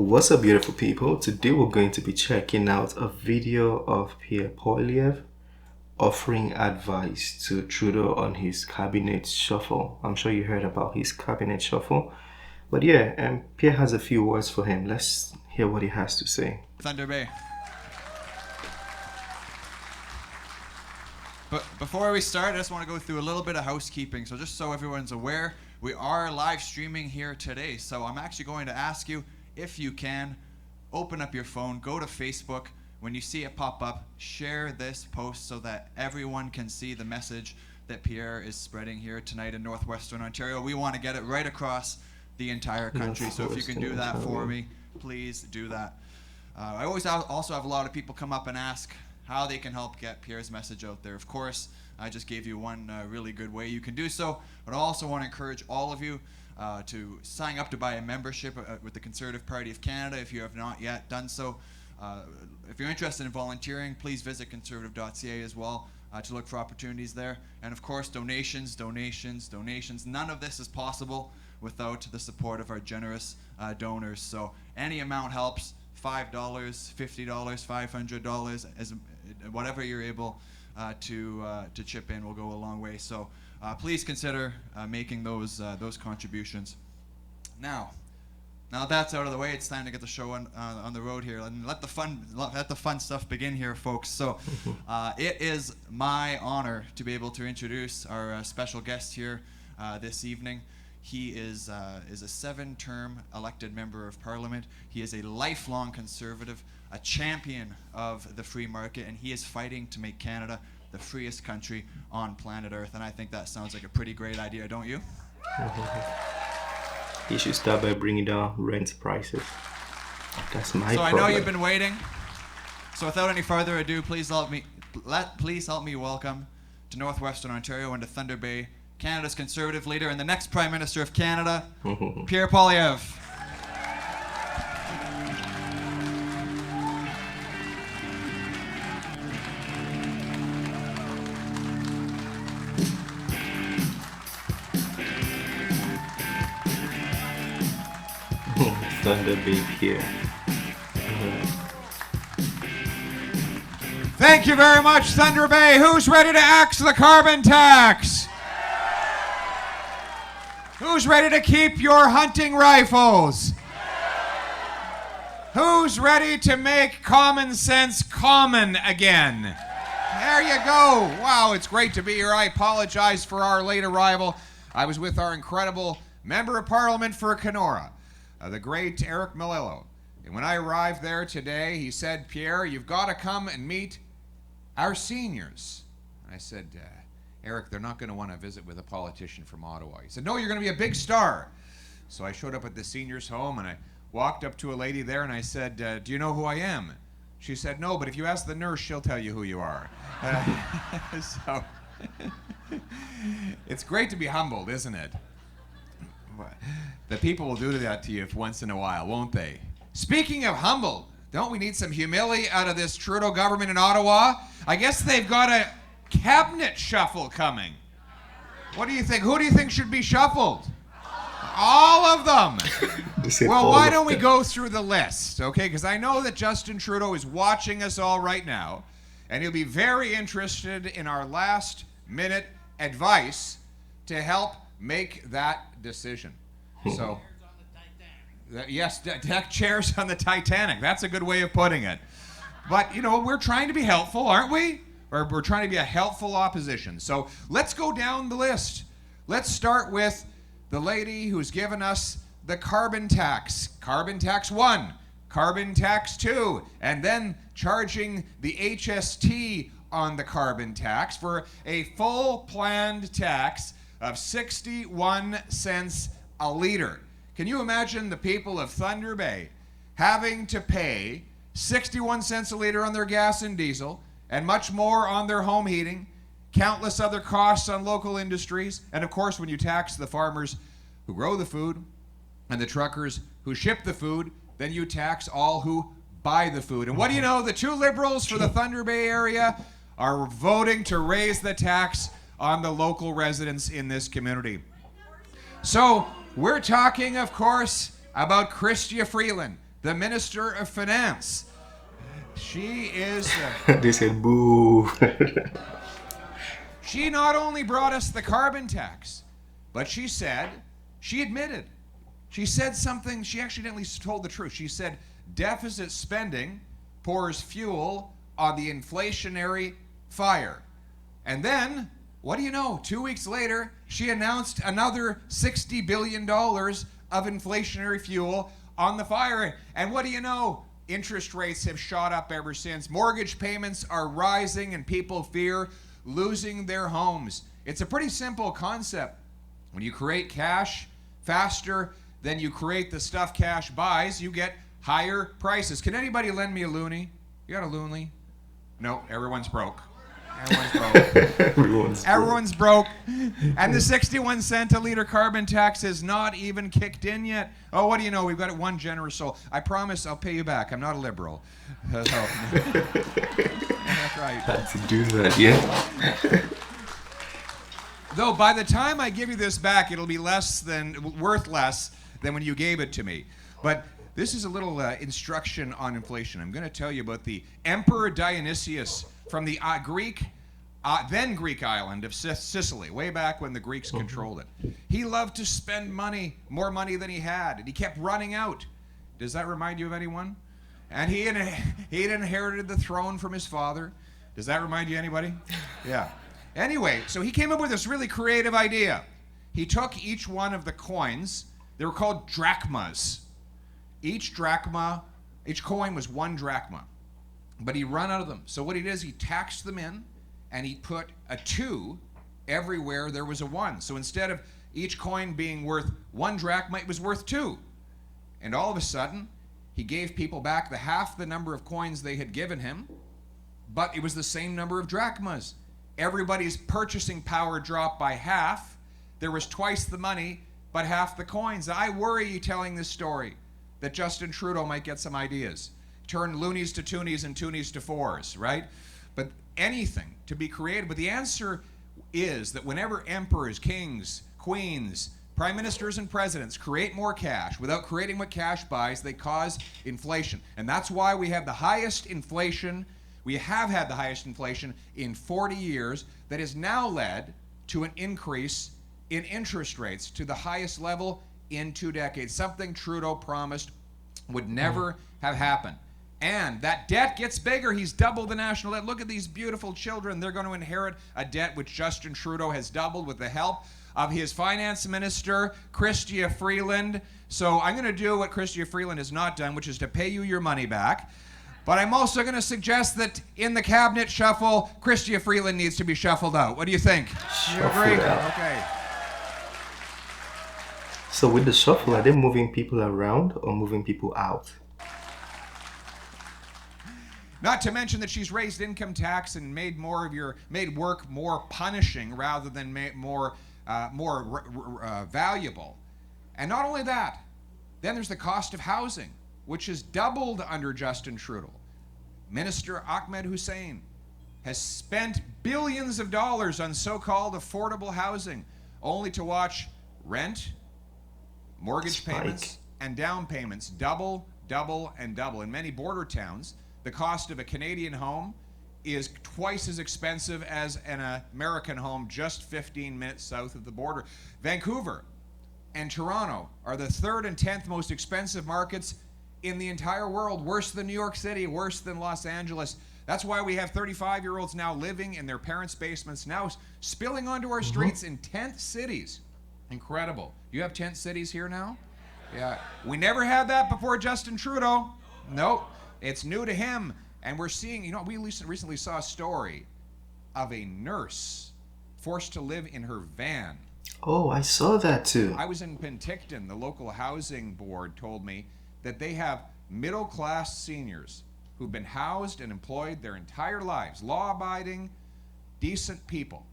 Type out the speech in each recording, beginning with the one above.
What's up, beautiful people? Today we're going to be checking out a video of Pierre offering advice to Trudeau on his cabinet shuffle. I'm sure you heard about his cabinet shuffle. But yeah, Pierre has a few words for him. Let's hear what he has to say. Thunder Bay. But before we start, I just want to go through a little bit of housekeeping. So just so everyone's aware, we are live streaming here today. So I'm actually going to ask you, if you can, open up your phone, go to Facebook. When you see it pop up, share this post so that everyone can see the message that Pierre is spreading here tonight in northwestern Ontario. We want to get it right across the entire country. So if you can do that for me, please do that. I always also have a lot of people come up and ask how they can help get Pierre's message out there. Of course, I just gave you one really good way you can do so, but I also want to encourage all of you to sign up to buy a membership with the Conservative Party of Canada if you have not yet done so. If you're interested in volunteering, please visit conservative.ca as well to look for opportunities there. And of course, donations. None of this is possible without the support of our generous donors. So any amount helps. $5, $50, $500, as whatever you're able to chip in will go a long way. So please consider making those contributions. Now that's out of the way, it's time to get the show on the road here and let the fun stuff begin here, folks. So it is my honor to be able to introduce our special guest here this evening. He is a 7-term elected member of Parliament. He is a lifelong Conservative, a champion of the free market, and he is fighting to make Canada the freest country on planet Earth. And I think that sounds like a pretty great idea, don't you? He should start by bringing down rent prices. That's my problem. I know you've been waiting. So without any further ado, please help me welcome to northwestern Ontario and to Thunder Bay, Canada's Conservative leader and the next Prime Minister of Canada, Pierre Poilievre. Thunder Bay Pierre. Thank you very much, Thunder Bay. Who's ready to axe the carbon tax? Who's ready to keep your hunting rifles? Who's ready to make common sense common again? There you go. Wow, it's great to be here. I apologize for our late arrival. I was with our incredible Member of Parliament for Kenora, the great Eric Malillo. And when I arrived there today, he said, "Pierre, you've got to come and meet our seniors." I said, "Eric, they're not going to want to visit with a politician from Ottawa." He said, "No, you're going to be a big star." So I showed up at the seniors' home and I walked up to a lady there and I said, "Do you know who I am?" She said, "No, but if you ask the nurse, she'll tell you who you are." So it's great to be humbled, isn't it? The people will do that to you once in a while, won't they? Speaking of humbled, don't we need some humility out of this Trudeau government in Ottawa? I guess they've got a cabinet shuffle coming. What do you think? Who do you think should be shuffled? All of them. Well, why don't we go through the list, okay? Because I know that Justin Trudeau is watching us all right now, and he'll be very interested in our last-minute advice to help make that decision. So, yes, deck chairs on the Titanic. That's a good way of putting it. But, you know, we're trying to be helpful, aren't we? Or we're trying to be a helpful opposition. So let's go down the list. Let's start with the lady who's given us the carbon tax. Carbon tax 1, carbon tax 2, and then charging the HST on the carbon tax for a full planned tax of 61 cents a liter. Can you imagine the people of Thunder Bay having to pay 61 cents a liter on their gas and diesel, and much more on their home heating, countless other costs on local industries, and of course when you tax the farmers who grow the food and the truckers who ship the food, then you tax all who buy the food. And what do you know? The two Liberals for the Thunder Bay area are voting to raise the tax on the local residents in this community. So we're talking, of course, about Chrystia Freeland. the Minister of Finance. She is... They said, boo. She not only brought us the carbon tax, but she admitted, she said something, she accidentally told the truth. She said, deficit spending pours fuel on the inflationary fire. And then, what do you know? 2 weeks later, she announced another $60 billion of inflationary fuel on the fire. And what do you know? Interest rates have shot up ever since. Mortgage payments are rising and people fear losing their homes. It's a pretty simple concept. When you create cash faster than you create the stuff cash buys, you get higher prices. Can anybody lend me a loonie? You got a loonie? No, everyone's broke. Everyone's broke. And the 61 cent a liter carbon tax has not even kicked in yet. Oh, what do you know? We've got one generous soul. I promise I'll pay you back. I'm not a liberal. That's right. Had to do that, yeah. Though by the time I give you this back, it'll be worth less than when you gave it to me. But this is a little instruction on inflation. I'm going to tell you about the Emperor Dionysius from the then Greek island of Sicily, way back when the Greeks controlled it. He loved to spend money, more money than he had, and he kept running out. Does that remind you of anyone? And he had inherited the throne from his father. Does that remind you of anybody? Yeah. Anyway, so he came up with this really creative idea. He took each one of the coins. They were called drachmas. Each coin was 1 drachma. But he ran out of them. So what he did is he taxed them in, and he put a 2 everywhere there was a 1. So instead of each coin being worth 1 drachma, it was worth 2. And all of a sudden, he gave people back half the number of coins they had given him, but it was the same number of drachmas. Everybody's purchasing power dropped by half. There was twice the money, but half the coins. I worry, telling this story, that Justin Trudeau might get some ideas. Turn loonies to toonies and toonies to fours, right? But anything to be creative. But the answer is that whenever emperors, kings, queens, prime ministers, and presidents create more cash without creating what cash buys, they cause inflation. And that's why we have the highest inflation. We have had the highest inflation in 40 years that has now led to an increase in interest rates to the highest level in 2 decades. Something Trudeau promised would never have happened. And that debt gets bigger. He's doubled the national debt. Look at these beautiful children. They're going to inherit a debt which Justin Trudeau has doubled with the help of his finance minister, Chrystia Freeland. So I'm going to do what Chrystia Freeland has not done, which is to pay you your money back. But I'm also going to suggest that in the cabinet shuffle, Chrystia Freeland needs to be shuffled out. What do you think? You agree? Okay. So with the shuffle, are they moving people around or moving people out? Not to mention that she's raised income tax and made work more punishing rather than more valuable. And not only that, then there's the cost of housing, which has doubled under Justin Trudeau. Minister Ahmed Hussein has spent billions of dollars on so-called affordable housing, only to watch rent, mortgage payments, and down payments double, and double. In many border towns, the cost of a Canadian home is twice as expensive as an American home just 15 minutes south of the border. Vancouver and Toronto are the 3rd and 10th most expensive markets in the entire world, worse than New York City, worse than Los Angeles. That's why we have 35-year-olds now living in their parents' basements, now spilling onto our streets in tent cities. Incredible. You have tent cities here now? Yeah. We never had that before Justin Trudeau. Nope. It's new to him. And we're seeing, we recently saw a story of a nurse forced to live in her van. Oh, I saw that too. I was in Penticton. The local housing board told me that they have middle-class seniors who've been housed and employed their entire lives, law-abiding, decent people,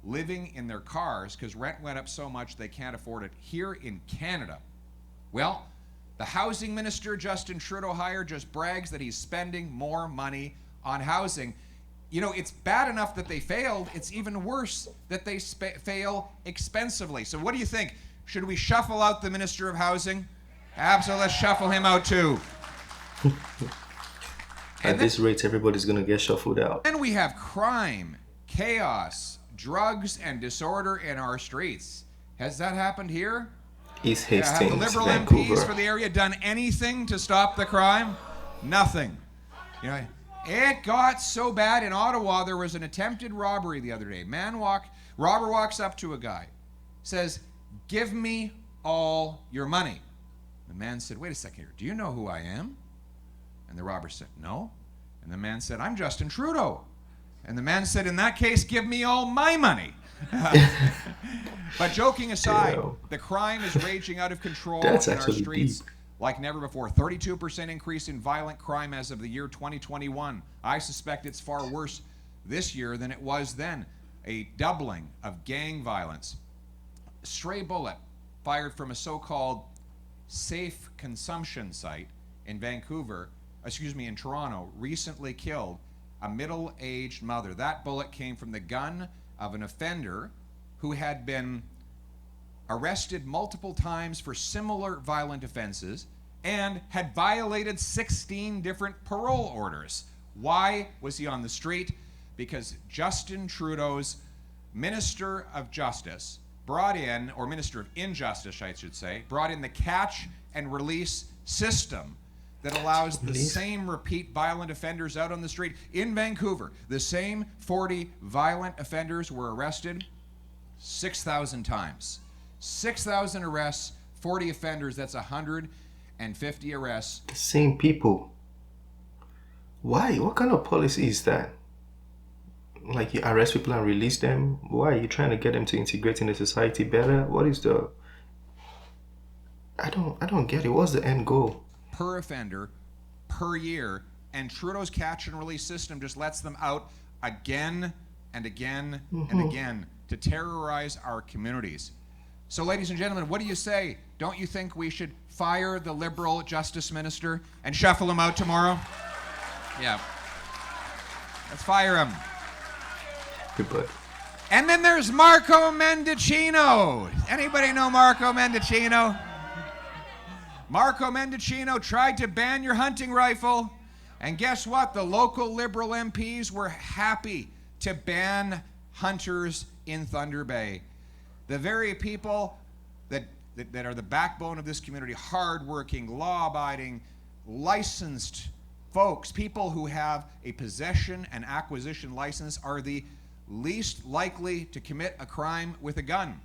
living in their cars because rent went up so much they can't afford it here in Canada. Well, the housing minister Justin Trudeau hired just brags that he's spending more money on housing. It's bad enough that they failed. It's even worse that they fail expensively. So what do you think? Should we shuffle out the Minister of Housing? Absolutely, let's shuffle him out too. At this rate, everybody's gonna get shuffled out. Then we have crime, chaos, drugs, and disorder in our streets. Has that happened here? East Have Hastings, the Liberal Vancouver. MPs for the area done anything to stop the crime? Nothing. You know, it got so bad in Ottawa. There was an attempted robbery the other day. Robber walks up to a guy, says, "Give me all your money." The man said, "Wait a second here. Do you know who I am?" And the robber said, "No." And the man said, "I'm Justin Trudeau." And the man said, "In that case, give me all my money." But joking aside, Ew. the crime is raging out of control That's in our actually streets deep. like never before. 32% increase in violent crime as of the year 2021. I suspect it's far worse this year than it was then. A doubling of gang violence. Stray bullet fired from a so-called safe consumption site in in Toronto, recently killed a middle-aged mother. That bullet came from the gun of an offender who had been arrested multiple times for similar violent offenses and had violated 16 different parole orders. Why was he on the street? Because Justin Trudeau's Minister of Justice brought in, or Minister of Injustice, I should say, brought in the catch and release system that allows the same repeat violent offenders out on the street. In Vancouver, the same 40 violent offenders were arrested 6,000 times. 6,000 arrests, 40 offenders, that's 150 arrests. The same people. Why? What kind of policy is that? Like, you arrest people and release them? Why? Are you trying to get them to integrate in the society better? What is the... I don't get it. What's the end goal? Per offender, per year, and Trudeau's catch and release system just lets them out again and again and again to terrorize our communities. So, ladies and gentlemen, what do you say? Don't you think we should fire the Liberal Justice Minister and shuffle him out tomorrow? Yeah. Let's fire him. Goodbye. And then there's Marco Mendicino. Anybody know Marco Mendicino? Marco Mendicino tried to ban your hunting rifle. And guess what? The local Liberal MPs were happy to ban hunters in Thunder Bay. The very people that are the backbone of this community, hardworking, law-abiding, licensed folks, people who have a possession and acquisition license, are the least likely to commit a crime with a gun.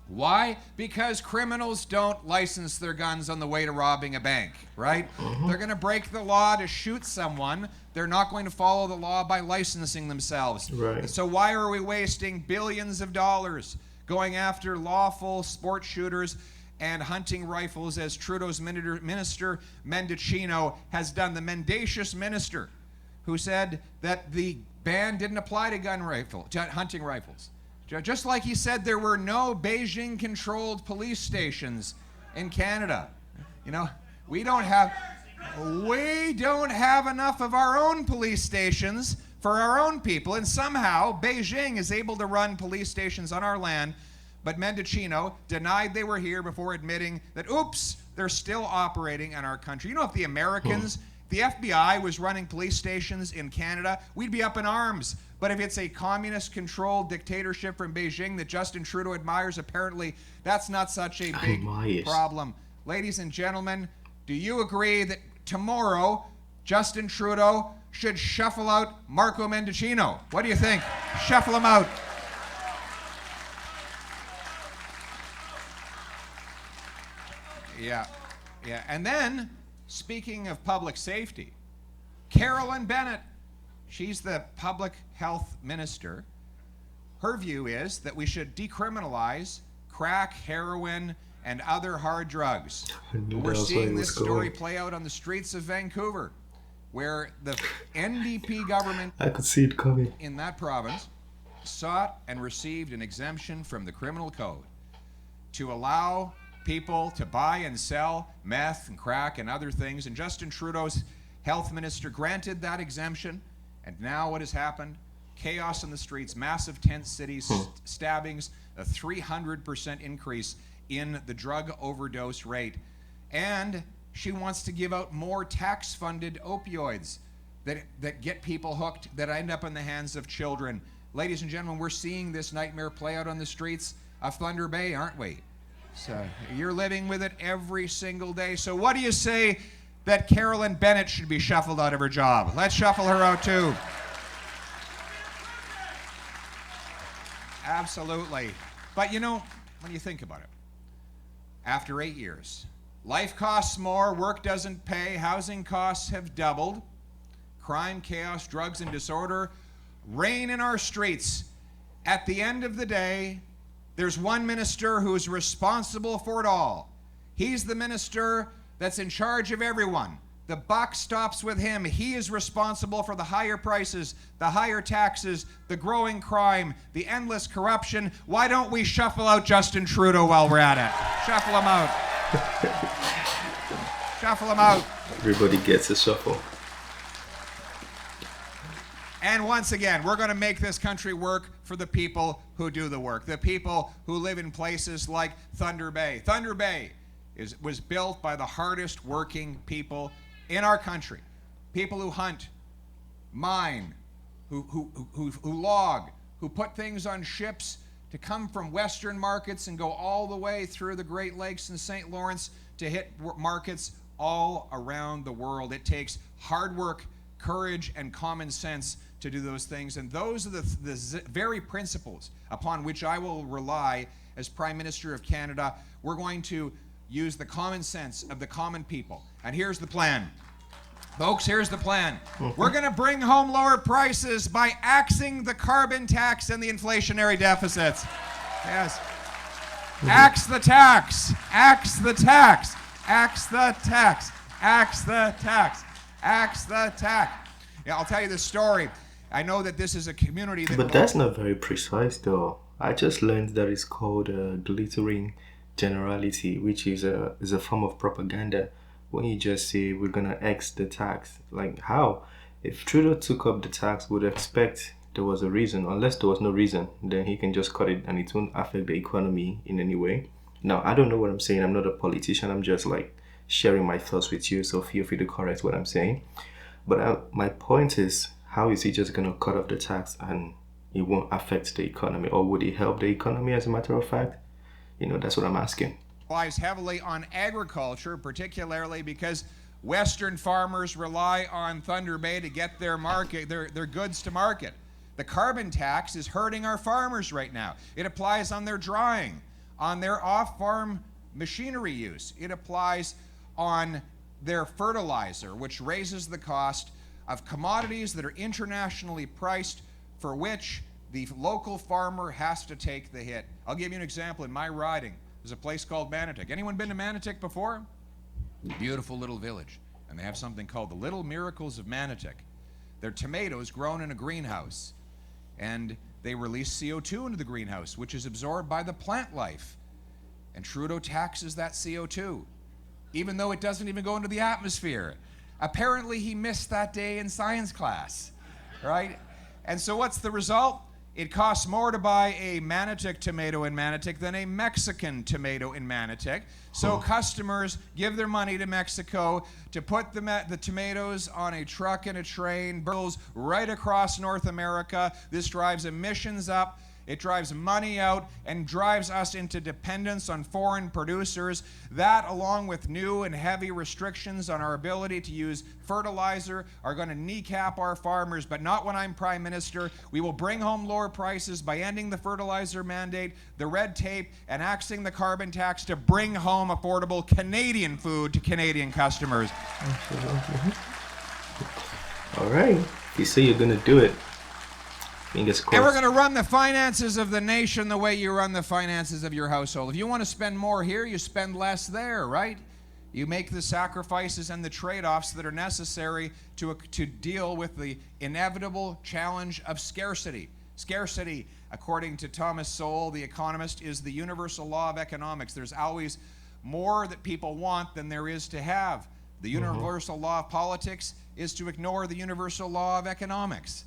Why? Because criminals don't license their guns on the way to robbing a bank, right? They're going to break the law to shoot someone. They're not going to follow the law by licensing themselves. Right. So why are we wasting billions of dollars going after lawful sport shooters and hunting rifles, as Trudeau's Minister Mendicino has done? The mendacious minister who said that the ban didn't apply to hunting rifles. Just like he said there were no Beijing-controlled police stations in Canada. You know, we don't have enough of our own police stations for our own people, and somehow Beijing is able to run police stations on our land, but Mendicino denied they were here before admitting that, oops, they're still operating in our country. You know, if the Americans, the FBI was running police stations in Canada, we'd be up in arms. But if it's a communist-controlled dictatorship from Beijing that Justin Trudeau admires, apparently that's not such a big problem. Ladies and gentlemen, do you agree that tomorrow Justin Trudeau should shuffle out Marco Mendicino? What do you think? Shuffle him out. Yeah. And then, speaking of public safety, Carolyn Bennett, she's the public health minister. Her view is that we should decriminalize crack, heroin, and other hard drugs. We're seeing this story play out on the streets of Vancouver, where the NDP government, I could see it coming, in that province sought and received an exemption from the criminal code to allow people to buy and sell meth and crack and other things. And Justin Trudeau's health minister granted that exemption. And now what has happened? Chaos in the streets, massive tent cities, stabbings, a 300% increase in the drug overdose rate. And she wants to give out more tax-funded opioids that get people hooked, that end up in the hands of children. Ladies and gentlemen, we're seeing this nightmare play out on the streets of Thunder Bay, aren't we? So you're living with it every single day. So what do you say that Carolyn Bennett should be shuffled out of her job? Let's shuffle her out too. Absolutely. But you know, when you think about it, after 8 years, life costs more, work doesn't pay, housing costs have doubled, crime, chaos, drugs, and disorder reign in our streets. At the end of the day, there's one minister who's responsible for it all. He's the minister that's in charge of everyone. The buck stops with him. He is responsible for the higher prices, the higher taxes, the growing crime, the endless corruption. Why don't we shuffle out Justin Trudeau while we're at it? Shuffle him out. Shuffle him out. Everybody gets a shuffle. And once again, we're going to make this country work for the people who do the work, the people who live in places like Thunder Bay. Thunder Bay was built by the hardest working people in our country. People who hunt, mine, who log, who put things on ships to come from Western markets and go all the way through the Great Lakes and St. Lawrence to hit markets all around the world. It takes hard work, courage, and common sense to do those things. And those are the very principles upon which I will rely as Prime Minister of Canada. We're going to use the common sense of the common people. And here's the plan. Folks, here's the plan. We're going to bring home lower prices by axing the carbon tax and the inflationary deficits. Yes. Axe the tax. Axe the tax. Axe the tax. Axe the tax. Axe the tax. Yeah, I'll tell you this story. I know that this is a community that... But that's not very precise, though. I just learned that it's called glittering generality, which is a form of propaganda. When you just say we're gonna X the tax, like how? If Trudeau took up the tax, would expect there was a reason. Unless there was no reason, then he can just cut it and it won't affect the economy in any way. Now, I don't know what I'm saying. I'm not a politician. I'm just like sharing my thoughts with you, so feel free to correct what I'm saying. But my point is, how is he just gonna cut off the tax and it won't affect the economy? Or would it help the economy, as a matter of fact? You know, that's what I'm asking. Relies heavily on agriculture, particularly because Western farmers rely on Thunder Bay to get their goods to market. The carbon tax is hurting our farmers right now. It applies on their drying, on their off-farm machinery use. It applies on their fertilizer, which raises the cost of commodities that are internationally priced, for which the local farmer has to take the hit. I'll give you an example. In my riding, there's a place called Manotick. Anyone been to Manotick before? Beautiful little village. And they have something called the Little Miracles of Manotick. They're tomatoes grown in a greenhouse. And they release CO2 into the greenhouse, which is absorbed by the plant life. And Trudeau taxes that CO2, even though it doesn't even go into the atmosphere. Apparently he missed that day in science class, right? And so what's the result? It costs more to buy a Manotick tomato in Manotick than a Mexican tomato in Manotick. So customers give their money to Mexico to put the tomatoes on a truck and a train, barrels right across North America. This drives emissions up. It drives money out and drives us into dependence on foreign producers. That, along with new and heavy restrictions on our ability to use fertilizer, are going to kneecap our farmers, but not when I'm Prime Minister. We will bring home lower prices by ending the fertilizer mandate, the red tape, and axing the carbon tax to bring home affordable Canadian food to Canadian customers. All right. You say you're going to do it. Fingers crossed. And we're going to run the finances of the nation the way you run the finances of your household. If you want to spend more here, you spend less there, right? You make the sacrifices and the trade-offs that are necessary to deal with the inevitable challenge of scarcity. Scarcity, according to Thomas Sowell, the economist, is the universal law of economics. There's always more that people want than there is to have. The universal law of politics is to ignore the universal law of economics.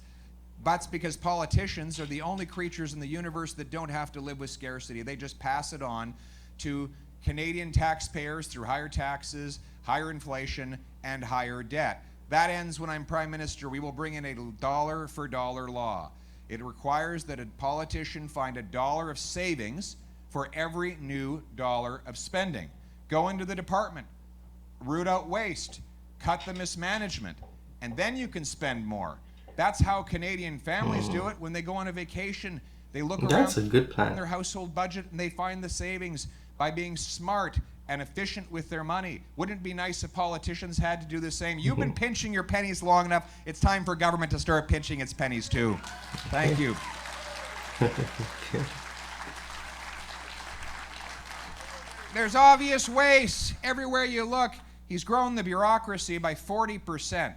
That's because politicians are the only creatures in the universe that don't have to live with scarcity. They just pass it on to Canadian taxpayers through higher taxes, higher inflation, and higher debt. That ends when I'm Prime Minister. We will bring in a dollar for dollar law. It requires that a politician find $1 of savings for every new dollar of spending. Go into the department, root out waste, cut the mismanagement, and then you can spend more. That's how Canadian families do it when they go on a vacation. They look That's a around good plan. in their household budget and they find the savings by being smart and efficient with their money. Wouldn't it be nice if politicians had to do the same? You've been pinching your pennies long enough. It's time for government to start pinching its pennies too. Thank you. There's obvious waste everywhere you look. He's grown the bureaucracy by 40%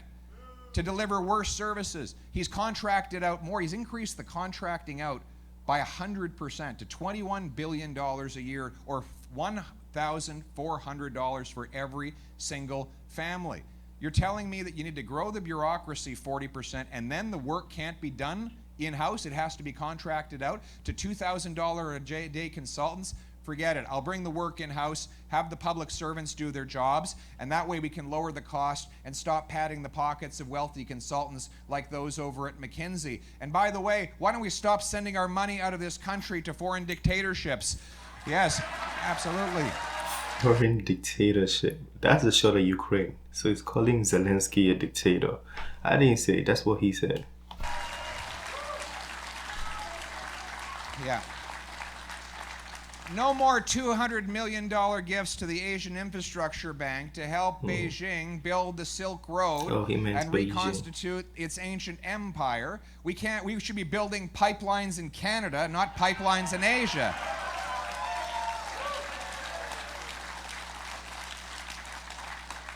to deliver worse services. He's contracted out more. He's increased the contracting out by 100% to $21 billion a year, or $1,400 for every single family. You're telling me that you need to grow the bureaucracy 40% and then the work can't be done in-house? It has to be contracted out to $2,000 a day consultants? Forget it. I'll bring the work in-house, have the public servants do their jobs, and that way we can lower the cost and stop padding the pockets of wealthy consultants like those over at McKinsey. And by the way, why don't we stop sending our money out of this country to foreign dictatorships? Yes, absolutely. Foreign dictatorship. That's a shot of Ukraine. So it's calling Zelensky a dictator. I didn't say it. That's what he said. Yeah. No more $200 million gifts to the Asian Infrastructure Bank to help Beijing build the Silk Road and reconstitute its ancient empire. We should be building pipelines in Canada, not pipelines in Asia.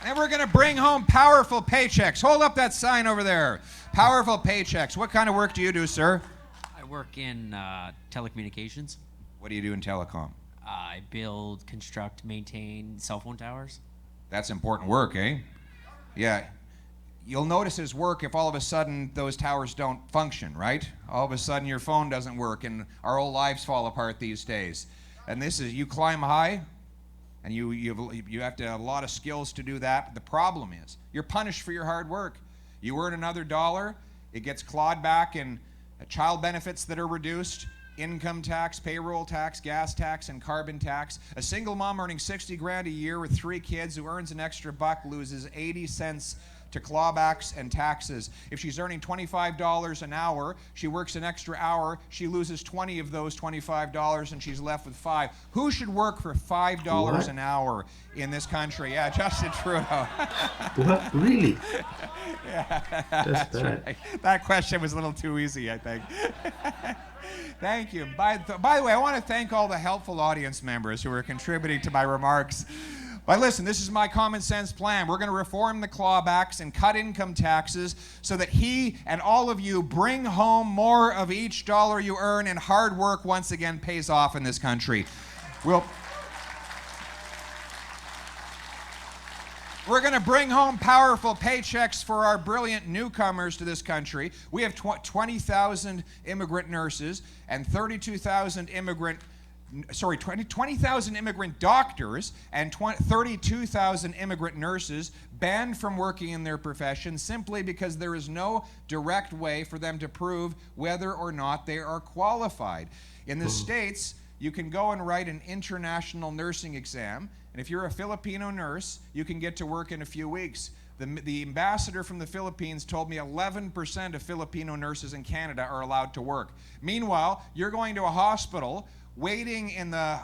And we're going to bring home powerful paychecks. Hold up that sign over there. Powerful paychecks. What kind of work do you do, sir? I work in telecommunications. What do you do in telecom? I build, construct, maintain cell phone towers. That's important work, eh? Yeah. You'll notice his work if all of a sudden those towers don't function, right? All of a sudden your phone doesn't work and our whole lives fall apart these days. And this is, you climb high and you have to have a lot of skills to do that. The problem is you're punished for your hard work. You earn another dollar, it gets clawed back in child benefits that are reduced, income tax, payroll tax, gas tax, and carbon tax. A single mom earning 60 grand a year with 3 kids who earns an extra buck loses 80 cents to clawbacks and taxes. If she's earning $25 an hour, she works an extra hour, she loses 20 of those $25 and she's left with 5. Who should work for $5 an hour in this country? Yeah, Justin Trudeau. What? Really? Yeah, That's bad. right. That question was a little too easy, I think. Thank you. By the way, I want to thank all the helpful audience members who are contributing to my remarks. But listen, this is my common sense plan. We're going to reform the clawbacks and cut income taxes so that he and all of you bring home more of each dollar you earn, and hard work once again pays off in this country. We're going to bring home powerful paychecks for our brilliant newcomers to this country. We have 20,000 immigrant nurses and 20,000 immigrant doctors and 32,000 immigrant nurses banned from working in their profession simply because there is no direct way for them to prove whether or not they are qualified. In the States, you can go and write an international nursing exam, and if you're a Filipino nurse, you can get to work in a few weeks. The ambassador from the Philippines told me 11% of Filipino nurses in Canada are allowed to work. Meanwhile, you're going to a hospital, waiting in the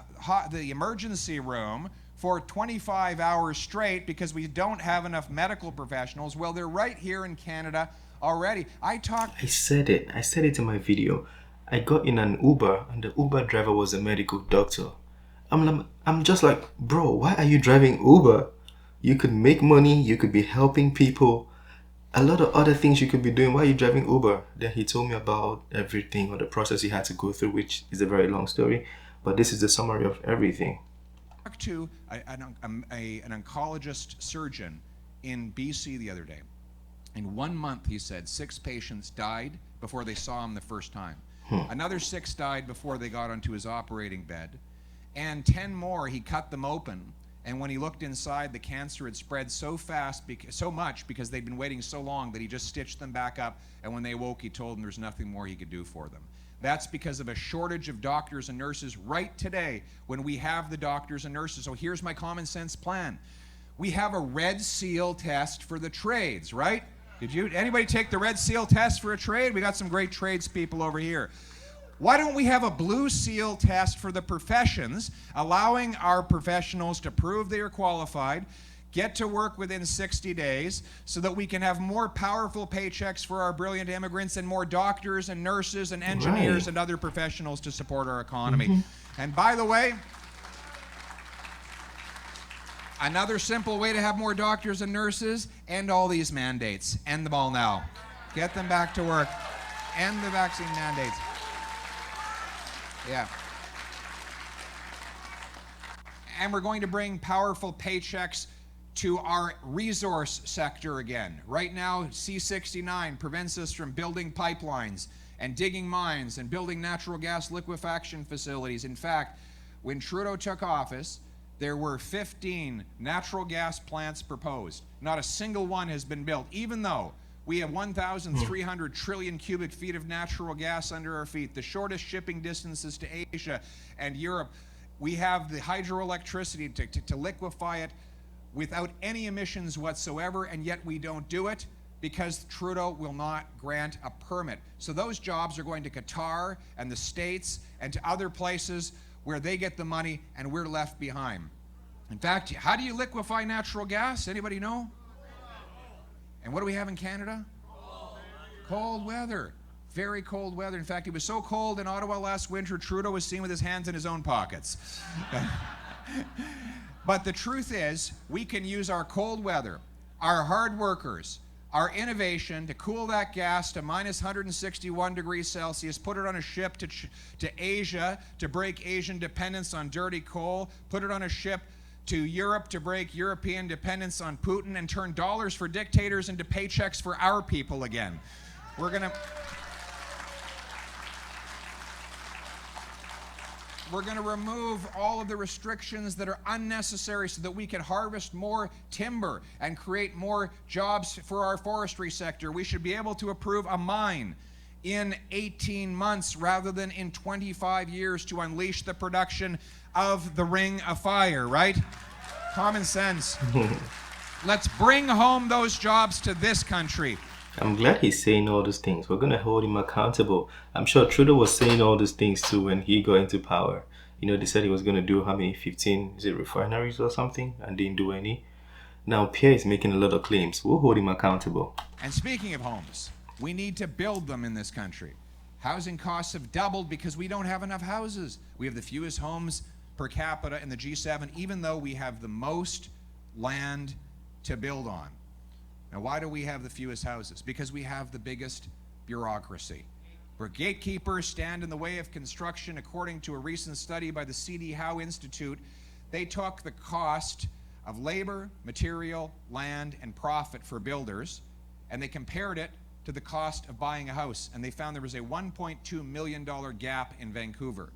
emergency room for 25 hours straight because we don't have enough medical professionals. Well, they're right here in Canada already. I said it in my video. I got in an Uber and the Uber driver was a medical doctor. I'm just like, bro, why are you driving Uber? You could make money, you could be helping people, a lot of other things you could be doing. Why are you driving Uber? Then he told me about everything or the process he had to go through, which is a very long story, but this is the summary of everything. I talked to an oncologist surgeon in BC the other day. In 1 month, he said, 6 patients died before they saw him the first time. Another 6 died before they got onto his operating bed. and 10 more, he cut them open. And when he looked inside, the cancer had spread so fast, so much, because they'd been waiting so long, that he just stitched them back up. And when they woke, he told them there's nothing more he could do for them. That's because of a shortage of doctors and nurses right today, when we have the doctors and nurses. So here's my common sense plan. We have a red seal test for the trades, right? Anybody take the red seal test for a trade? We got some great tradespeople over here. Why don't we have a blue seal test for the professions, allowing our professionals to prove they are qualified, get to work within 60 days, so that we can have more powerful paychecks for our brilliant immigrants and more doctors and nurses and engineers and other professionals to support our economy. And by the way, another simple way to have more doctors and nurses: end all these mandates. End them all now. Get them back to work. End the vaccine mandates. Yeah. And we're going to bring powerful paychecks to our resource sector again. Right now, C-69 prevents us from building pipelines and digging mines and building natural gas liquefaction facilities. In fact, when Trudeau took office, there were 15 natural gas plants proposed. Not a single one has been built, even though we have 1,300 trillion cubic feet of natural gas under our feet, the shortest shipping distances to Asia and Europe. We have the hydroelectricity to liquefy it without any emissions whatsoever, and yet we don't do it because Trudeau will not grant a permit. So those jobs are going to Qatar and the States and to other places where they get the money and we're left behind. In fact, how do you liquefy natural gas? Anybody know? And what do we have in Canada? Cold weather. Very cold weather. In fact, it was so cold in Ottawa last winter, Trudeau was seen with his hands in his own pockets. But the truth is, we can use our cold weather, our hard workers, our innovation to cool that gas to minus 161 degrees Celsius, put it on a ship to Asia to break Asian dependence on dirty coal, put it on a ship to Europe to break European dependence on Putin, and turn dollars for dictators into paychecks for our people again. We're going to remove all of the restrictions that are unnecessary so that we can harvest more timber and create more jobs for our forestry sector. We should be able to approve a mine in 18 months rather than in 25 years to unleash the production of the Ring of Fire, right? Common sense. Let's bring home those jobs to this country. I'm glad he's saying all those things. We're going to hold him accountable. I'm sure Trudeau was saying all those things too when he got into power. You know, they said he was going to do how many, 15, is it refineries or something, and didn't do any. Now Pierre is making a lot of claims. We'll hold him accountable. And speaking of homes, we need to build them in this country. Housing costs have doubled because we don't have enough houses. We have the fewest homes per capita in the G7, even though we have the most land to build on. Now, why do we have the fewest houses? Because we have the biggest bureaucracy. Where gatekeepers stand in the way of construction. According to a recent study by the C.D. Howe Institute, they took the cost of labor, material, land, and profit for builders, and they compared it to the cost of buying a house, and they found there was a $1.2 million gap in Vancouver,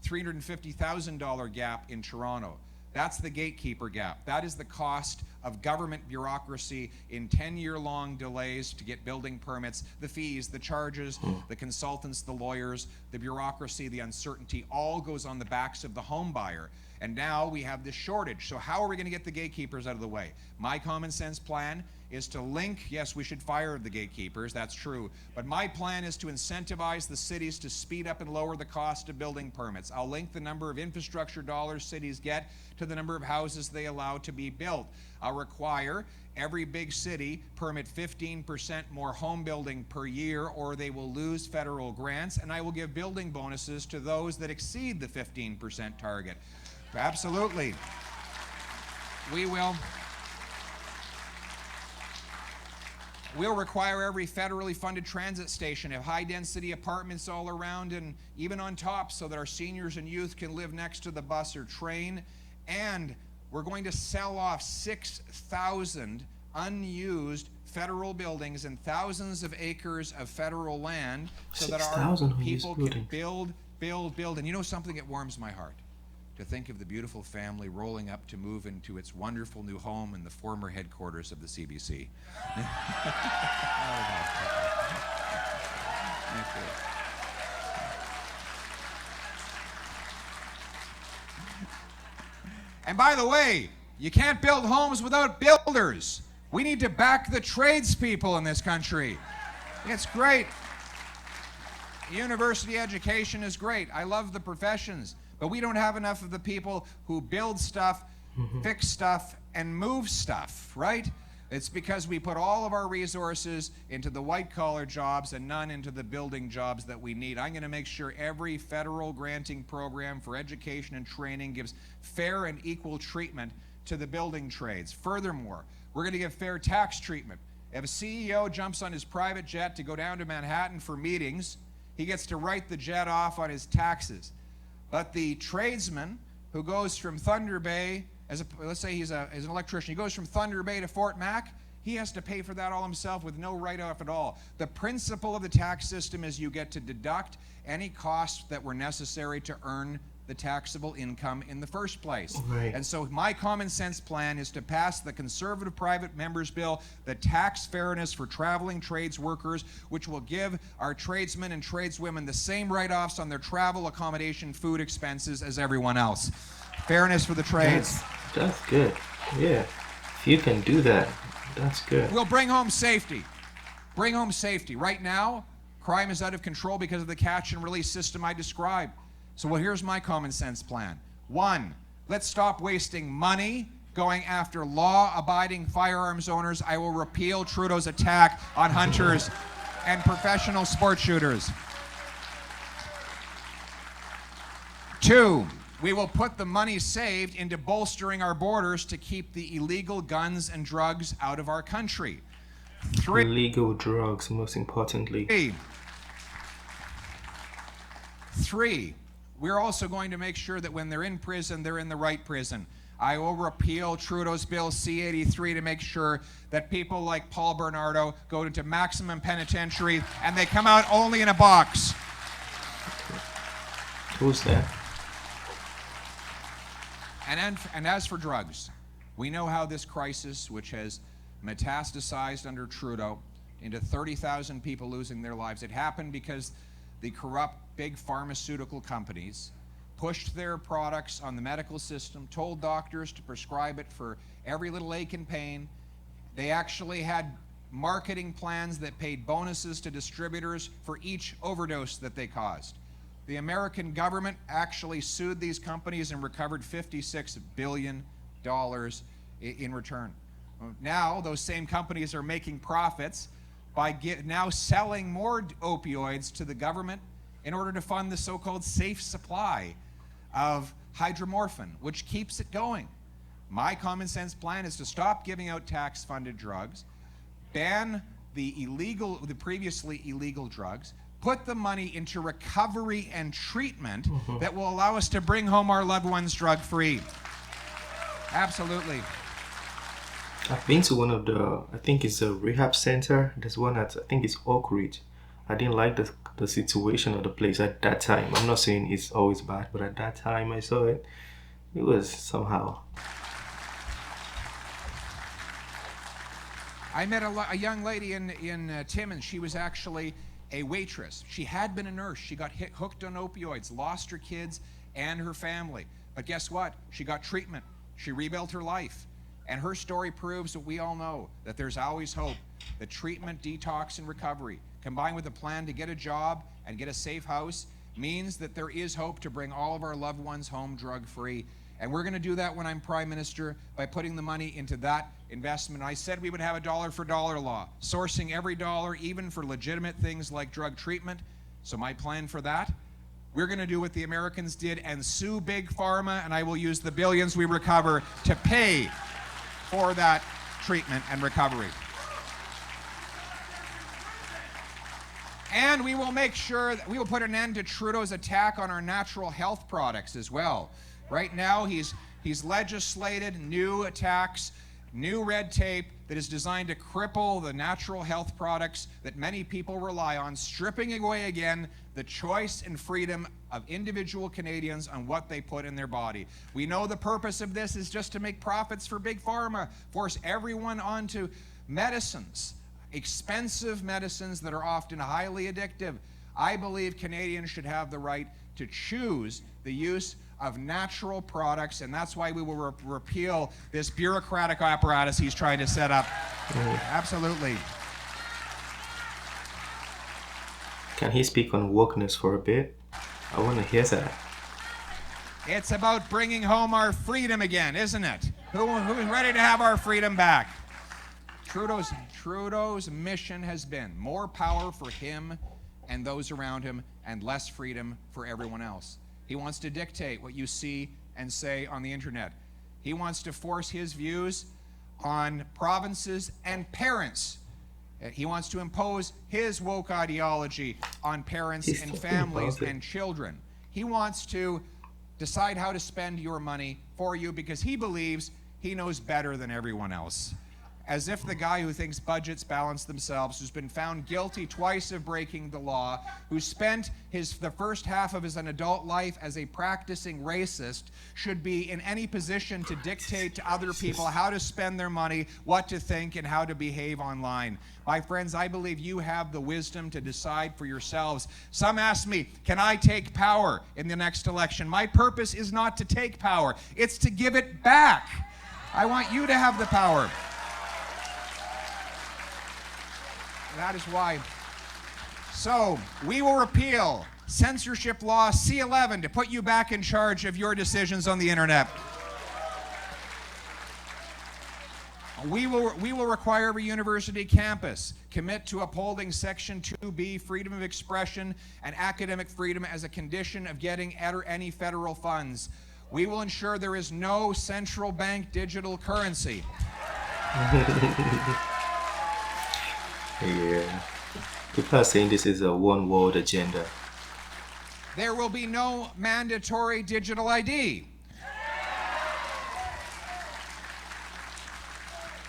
$350,000 gap in Toronto. That's the gatekeeper gap. That is the cost of government bureaucracy in 10-year-long delays to get building permits, the fees, the charges, the consultants, the lawyers, the bureaucracy, the uncertainty, all goes on the backs of the home buyer. And now we have this shortage. So how are we going to get the gatekeepers out of the way? My common sense plan is to link, yes, we should fire the gatekeepers, that's true, but my plan is to incentivize the cities to speed up and lower the cost of building permits. I'll link the number of infrastructure dollars cities get to the number of houses they allow to be built. I'll require every big city permit 15% more home building per year, or they will lose federal grants, and I will give building bonuses to those that exceed the 15% target. Absolutely. We'll require every federally funded transit station have high-density apartments all around and even on top so that our seniors and youth can live next to the bus or train. And we're going to sell off 6,000 unused federal buildings and thousands of acres of federal land so that our people can build. And you know something that warms my heart? to think of the beautiful family rolling up to move into its wonderful new home in the former headquarters of the CBC. And by the way, you can't build homes without builders. We need to back the tradespeople in this country. It's great. University education is great. I love the professions, but we don't have enough of the people who build stuff, fix stuff, and move stuff, right? It's because we put all of our resources into the white-collar jobs and none into the building jobs that we need. I'm going to make sure every federal granting program for education and training gives fair and equal treatment to the building trades. Furthermore, we're going to give fair tax treatment. If a CEO jumps on his private jet to go down to Manhattan for meetings, he gets to write the jet off on his taxes. But the tradesman who goes from Thunder Bay, let's say he's an electrician, he goes from Thunder Bay to Fort Mac, he has to pay for that all himself with no write-off at all. The principle of the tax system is you get to deduct any costs that were necessary to earn the taxable income in the first place. Right. And so my common sense plan is to pass the Conservative Private Members Bill, the tax fairness for traveling trades workers, which will give our tradesmen and tradeswomen the same write-offs on their travel, accommodation, food expenses as everyone else. Fairness for the trades. That's good. Yeah. If you can do that, that's good. We'll bring home safety. Bring home safety. Right now, crime is out of control because of the catch and release system I described. So well, here's my common sense plan. 1, let's stop wasting money going after law-abiding firearms owners. I will repeal Trudeau's attack on hunters and professional sport shooters. 2, we will put the money saved into bolstering our borders to keep the illegal guns and drugs out of our country. 3, Illegal drugs, most importantly. 3, we're also going to make sure that when they're in prison, they're in the right prison. I will repeal Trudeau's Bill C-83 to make sure that people like Paul Bernardo go into maximum penitentiary and they come out only in a box. Who's that? And as for drugs, we know how this crisis, which has metastasized under Trudeau into 30,000 people losing their lives, it happened because the corrupt big pharmaceutical companies pushed their products on the medical system, told doctors to prescribe it for every little ache and pain. They actually had marketing plans that paid bonuses to distributors for each overdose that they caused. The American government actually sued these companies and recovered $56 billion in return. Now, those same companies are making profits by now selling more opioids to the government in order to fund the so-called safe supply of hydromorphine, which keeps it going. My common sense plan is to stop giving out tax-funded drugs, ban the previously illegal drugs, put the money into recovery and treatment that will allow us to bring home our loved ones drug-free. Absolutely. I've been to one of the, I think it's a rehab center. There's one at, I think it's Oak Ridge. I didn't like the situation of the place at that time. I'm not saying it's always bad, but at that time I saw it, it was somehow. I met a young lady in Timmins. She was actually a waitress. She had been a nurse. She got hooked on opioids, lost her kids and her family. But guess what? She got treatment. She rebuilt her life. And her story proves what we all know, that there's always hope. The treatment, detox, and recovery, combined with a plan to get a job and get a safe house, means that there is hope to bring all of our loved ones home drug-free. And we're going to do that when I'm Prime Minister by putting the money into that investment. I said we would have a dollar-for-dollar law, sourcing every dollar, even for legitimate things like drug treatment. So my plan for that, we're going to do what the Americans did and sue Big Pharma, and I will use the billions we recover to pay for that treatment and recovery. And we will make sure that we will put an end to Trudeau's attack on our natural health products as well. Right now, he's legislated new attacks, new red tape that is designed to cripple the natural health products that many people rely on, stripping away again the choice and freedom of individual Canadians on what they put in their body. We know the purpose of this is just to make profits for Big Pharma, force everyone onto medicines, expensive medicines that are often highly addictive. I believe Canadians should have the right to choose the use of natural products, and that's why we will repeal this bureaucratic apparatus he's trying to set up. Absolutely. Can he speak on wokeness for a bit? I want to hear that. It's about bringing home our freedom again, isn't it? Who's ready to have our freedom back? Trudeau's mission has been more power for him and those around him and less freedom for everyone else. He wants to dictate what you see and say on the internet. He wants to force his views on provinces and parents. He wants to impose his woke ideology on parents and families and children. He wants to decide how to spend your money for you because he believes he knows better than everyone else. As if the guy who thinks budgets balance themselves, who's been found guilty twice of breaking the law, who spent the first half of his adult life as a practicing racist, should be in any position to dictate to other people how to spend their money, what to think, and how to behave online. My friends, I believe you have the wisdom to decide for yourselves. Some ask me, can I take power in the next election? My purpose is not to take power. It's to give it back. I want you to have the power. That is why. So, we will repeal censorship law C11 to put you back in charge of your decisions on the internet. We will require every university campus commit to upholding Section 2B, freedom of expression and academic freedom as a condition of getting any federal funds. We will ensure there is no central bank digital currency. Yeah. People are saying this is a one world agenda. There will be no mandatory digital ID.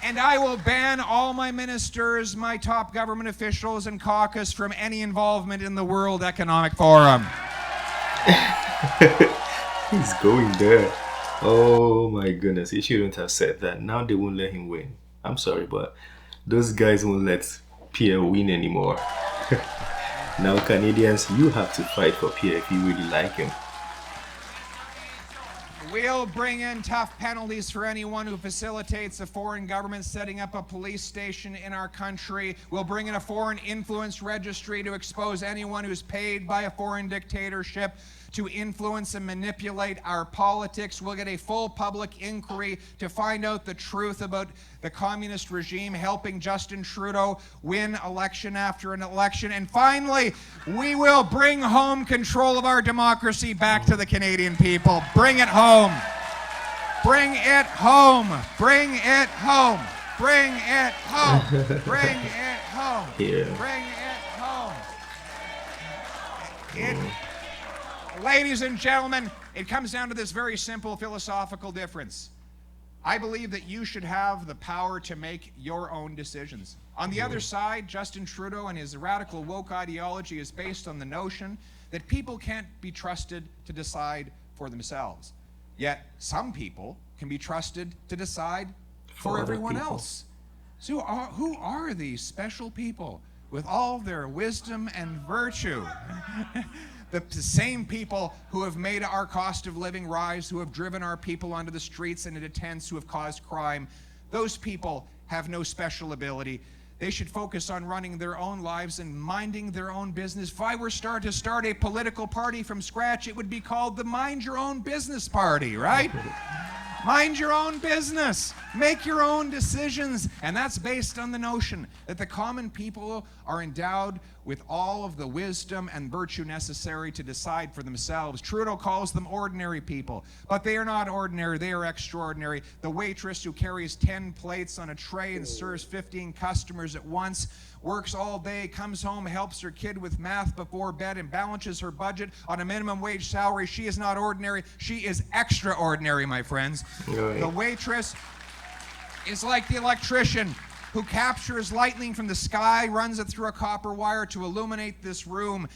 And I will ban all my ministers, my top government officials, and caucus from any involvement in the World Economic Forum. He's going there. Oh my goodness, he shouldn't have said that. Now they won't let him win. I'm sorry, but those guys won't let Pierre win anymore. Now Canadians, you have to fight for Pierre if you really like him. We'll bring in tough penalties for anyone who facilitates a foreign government setting up a police station in our country. We'll bring in a foreign influence registry to expose anyone who's paid by a foreign dictatorship to influence and manipulate our politics. We'll get a full public inquiry to find out the truth about the communist regime helping Justin Trudeau win election after an election. And finally, we will bring home control of our democracy back to the Canadian people. Bring it home. Bring it home. Bring it home. Bring it home. Bring it home. Yeah. Bring it home. Ladies and gentlemen, it comes down to this very simple philosophical difference. I believe that you should have the power to make your own decisions. On the other side, Justin Trudeau and his radical woke ideology is based on the notion that people can't be trusted to decide for themselves. Yet some people can be trusted to decide for everyone else. So who are these special people with all their wisdom and virtue? The same people who have made our cost of living rise, who have driven our people onto the streets and into tents, who have caused crime. Those people have no special ability. They should focus on running their own lives and minding their own business. If I were to start a political party from scratch, it would be called the Mind Your Own Business Party, right? Mind your own business. Make your own decisions. And that's based on the notion that the common people are endowed with all of the wisdom and virtue necessary to decide for themselves. Trudeau calls them ordinary people, but they are not ordinary. They are extraordinary. The waitress who carries 10 plates on a tray and serves 15 customers at once, works all day, comes home, helps her kid with math before bed, and balances her budget on a minimum wage salary. She is not ordinary. She is extraordinary, my friends. Right. The waitress is like the electrician who captures lightning from the sky, runs it through a copper wire to illuminate this room.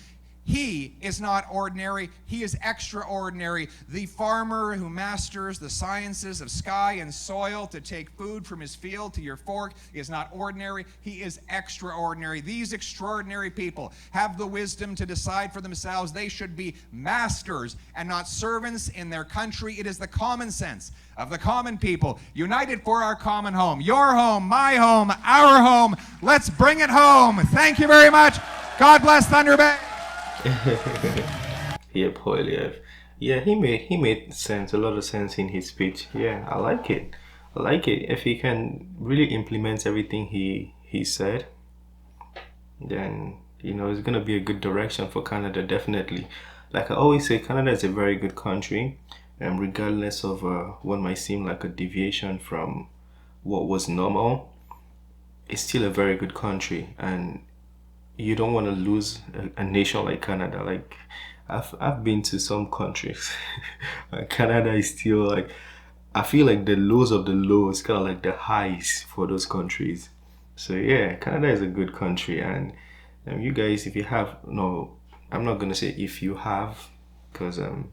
He is not ordinary, he is extraordinary. The farmer who masters the sciences of sky and soil to take food from his field to your fork is not ordinary, he is extraordinary. These extraordinary people have the wisdom to decide for themselves. They should be masters and not servants in their country. It is the common sense of the common people, united for our common home. Your home, my home, our home. Let's bring it home. Thank you very much. God bless Thunder Bay. Pierre Poilievre. Yeah, he made sense, a lot of sense in his speech. Yeah, I like it. I like it. If he can really implement everything he said, then it's gonna be a good direction for Canada, definitely. Like I always say, Canada is a very good country, and regardless of what might seem like a deviation from what was normal, it's still a very good country, and you don't want to lose a nation like Canada. Like I've been to some countries and Canada is still like, I feel like the lows of the lows kind of like the highs for those countries. So yeah, Canada is a good country, and you guys, if you have, no, I'm not gonna say if you have, because I'm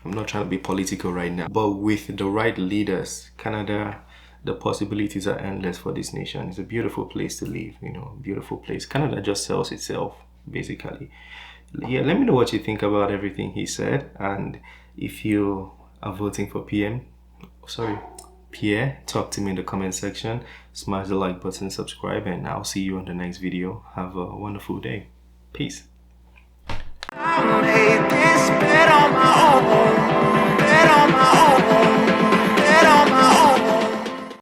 not trying to be political right now, but with the right leaders, Canada, the possibilities are endless for this nation. It's a beautiful place to live, beautiful place. Canada just sells itself, basically. Yeah, let me know what you think about everything he said. And if you are voting for Pierre, talk to me in the comment section. Smash the like button, subscribe, and I'll see you on the next video. Have a wonderful day. Peace. I made this bed on my own.